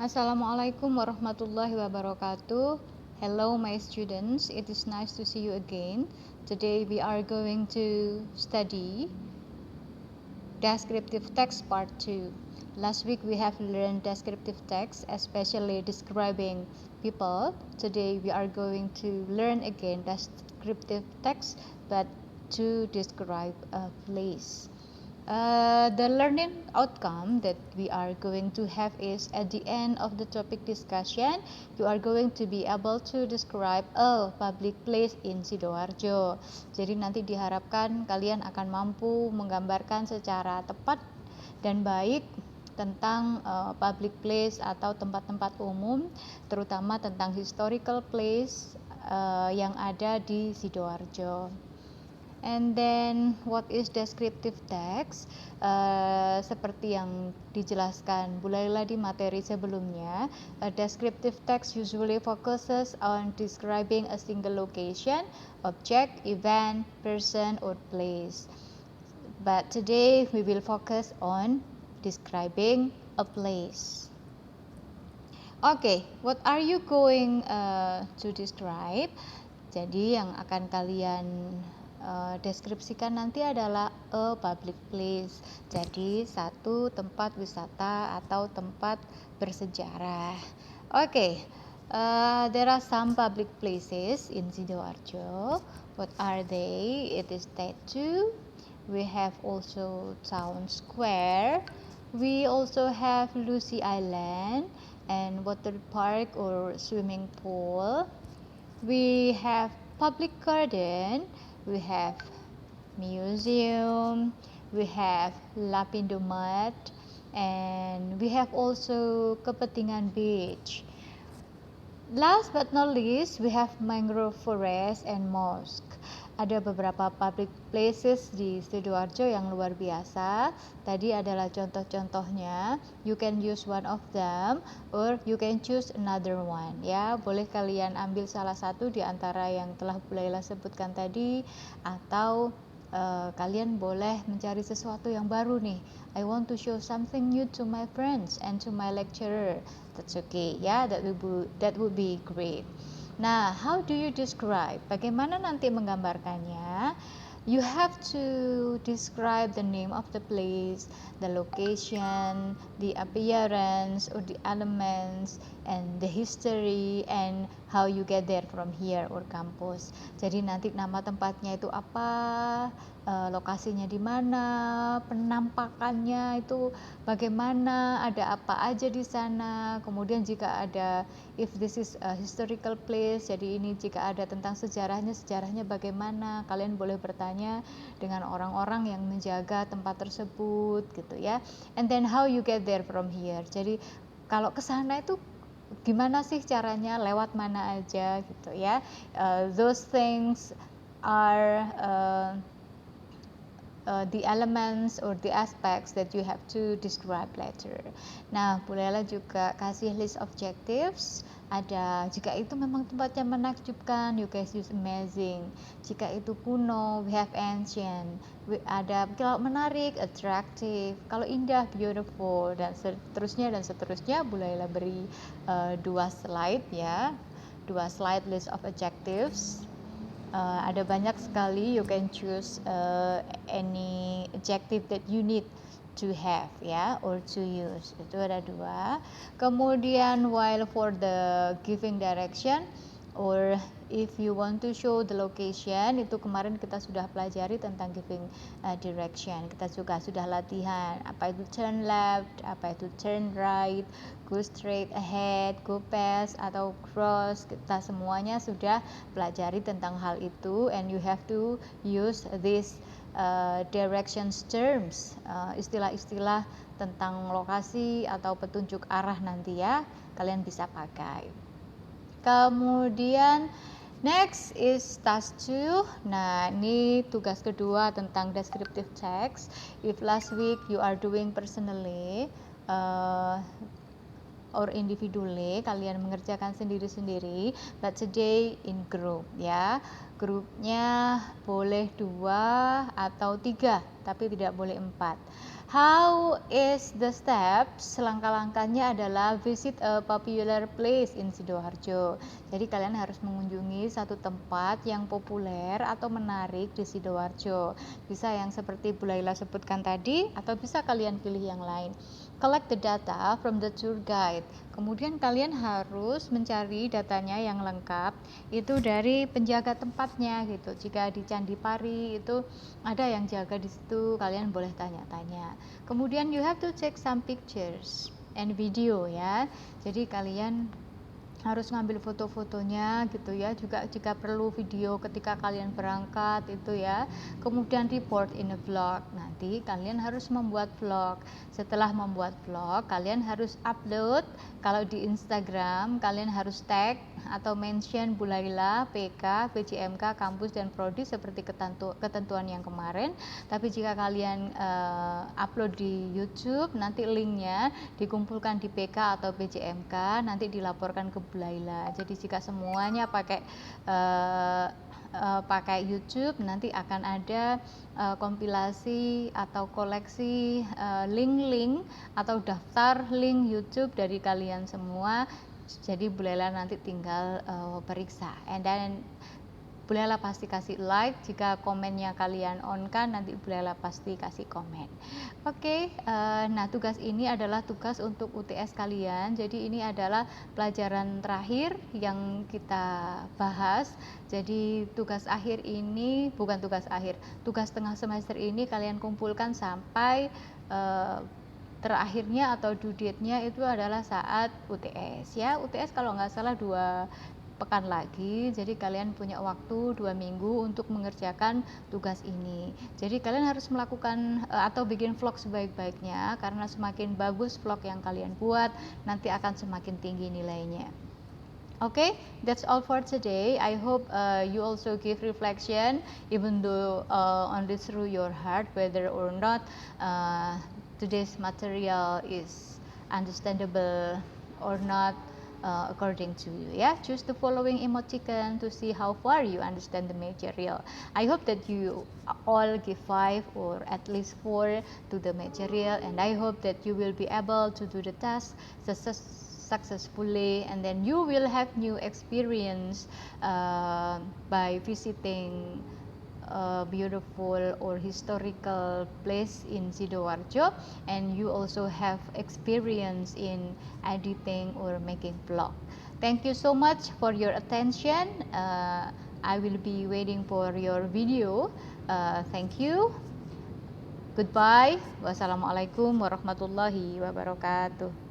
Assalamualaikum warahmatullahi wabarakatuh. Hello my students, it is nice to see you again. Today we are going to study descriptive text part 2. Last week we have learned descriptive text, especially describing people. Today we are going to learn again descriptive text but to describe a place. The learning outcome that we are going to have is at the end of the topic discussion, you are going to be able to describe a public place in Sidoarjo. Jadi nanti diharapkan kalian akan mampu menggambarkan secara tepat dan baik tentang public place atau tempat-tempat umum, terutama tentang historical place yang ada di Sidoarjo. And then what is descriptive text? Seperti yang dijelaskan Bu Laila di materi sebelumnya, descriptive text usually focuses on describing a single location, object, event, person, or place. But today we will focus on describing a place. Okay, what are you going to describe? Jadi yang akan kalian deskripsikan nanti adalah a public place. Jadi satu tempat wisata atau tempat bersejarah. Okay, there are some public places in Sidoarjo. What are they? It is statue. We have also town square. We also have Lucy Island and water park or swimming pool. We have public garden. We have museum, we have Lapindo Mart, and we have also Kepentingan Beach. Last but not least, we have mangrove forest and mosque. Ada beberapa public places di Sidoarjo yang luar biasa. Tadi adalah contoh-contohnya. You can use one of them or you can choose another one. Ya, boleh kalian ambil salah satu di antara yang telah Bu Laila sebutkan tadi, atau kalian boleh mencari sesuatu yang baru nih. I want to show something new to my friends and to my lecturer. That's okay, ya. That would be great. Nah, how do you describe? Bagaimana nanti menggambarkannya? You have to describe the name of the place, the location, the appearance or the elements, and the history, and how you get there from here or campus. Jadi nanti nama tempatnya itu apa, lokasinya di mana, penampakannya itu bagaimana, ada apa aja di sana. Kemudian jika ada, if this is a historical place, jadi ini jika ada tentang sejarahnya bagaimana, kalian boleh bertanya dengan orang-orang yang menjaga tempat tersebut gitu ya. And then how you get there from here. Jadi kalau ke sana itu gimana sih caranya, lewat mana aja gitu ya. Those things are the elements or the aspects that you have to describe later. Nah, Bu Laila juga kasih list objectives. Ada, jika itu memang tempatnya menakjubkan, you guys use amazing. Jika itu kuno, we have ancient. Ada kalau menarik, attractive. Kalau indah, beautiful, dan seterusnya. Bu Laila beri 2 slide ya, 2 slide list of objectives. Ada banyak sekali, you can choose any adjective that you need to have ya, or to use. Itu ada 2. Kemudian while for the giving direction or if you want to show the location, itu kemarin kita sudah pelajari tentang giving direction. Kita juga sudah latihan apa itu turn left, apa itu turn right, go straight ahead, go past atau cross. Kita semuanya sudah pelajari tentang hal itu, and you have to use this directions terms, istilah-istilah tentang lokasi atau petunjuk arah nanti ya, kalian bisa pakai. Kemudian next is task 2. Nah, ini tugas kedua tentang descriptive text. If last week you are doing personally or individually, kalian mengerjakan sendiri-sendiri, but today in group ya. Grupnya boleh 2 atau 3, tapi tidak boleh 4. How is the steps? Langkah-langkahnya adalah visit a popular place in Sidoarjo. Jadi kalian harus mengunjungi satu tempat yang populer atau menarik di Sidoarjo. Bisa yang seperti Bu Laila sebutkan tadi, atau bisa kalian pilih yang lain. Collect the data from the tour guide. Kemudian kalian harus mencari datanya yang lengkap itu dari penjaga tempatnya gitu. Jika di Candi Pari itu ada yang jaga di situ, kalian boleh tanya-tanya. Kemudian you have to take some pictures and video ya. Jadi kalian harus ngambil foto-fotonya gitu ya, juga jika perlu video ketika kalian berangkat itu ya. Kemudian report in a vlog, nanti kalian harus membuat vlog. Setelah membuat vlog, kalian harus upload. Kalau di Instagram kalian harus tag atau mention Bu Laila, PK, PJMK, kampus dan prodi seperti ketentuan yang kemarin. Tapi jika kalian upload di YouTube, nanti linknya dikumpulkan di PK atau PJMK, nanti dilaporkan ke Bu Laila. Jadi jika semuanya pakai YouTube, nanti akan ada kompilasi atau koleksi link-link atau daftar link YouTube dari kalian semua. Jadi Bu Laila nanti tinggal periksa, and then Bu Laila pasti kasih like. Jika komennya kalian on kan, nanti Bu Laila pasti kasih komen. Oke, nah tugas ini adalah tugas untuk UTS kalian. Jadi ini adalah pelajaran terakhir yang kita bahas. Jadi tugas akhir ini, bukan tugas akhir, tugas tengah semester ini kalian kumpulkan sampai terakhirnya atau due date-nya itu adalah saat UTS ya. UTS kalau nggak salah 2 pekan lagi, jadi kalian punya waktu 2 minggu untuk mengerjakan tugas ini. Jadi kalian harus melakukan atau bikin vlog sebaik-baiknya, karena semakin bagus vlog yang kalian buat, nanti akan semakin tinggi nilainya. Okay, that's all for today. I hope you also give reflection, even though only through your heart, whether or not today's material is understandable or not. According to you, yeah, choose the following emoticon to see how far you understand the material. I hope that you all give 5 or at least 4 to the material, and I hope that you will be able to do the task successfully, and then you will have new experience by visiting a beautiful or historical place in Sidoarjo, and you also have experience in editing or making vlog. Thank you so much for your attention. I will be waiting for your video. Thank you. Goodbye. Wassalamualaikum warahmatullahi wabarakatuh.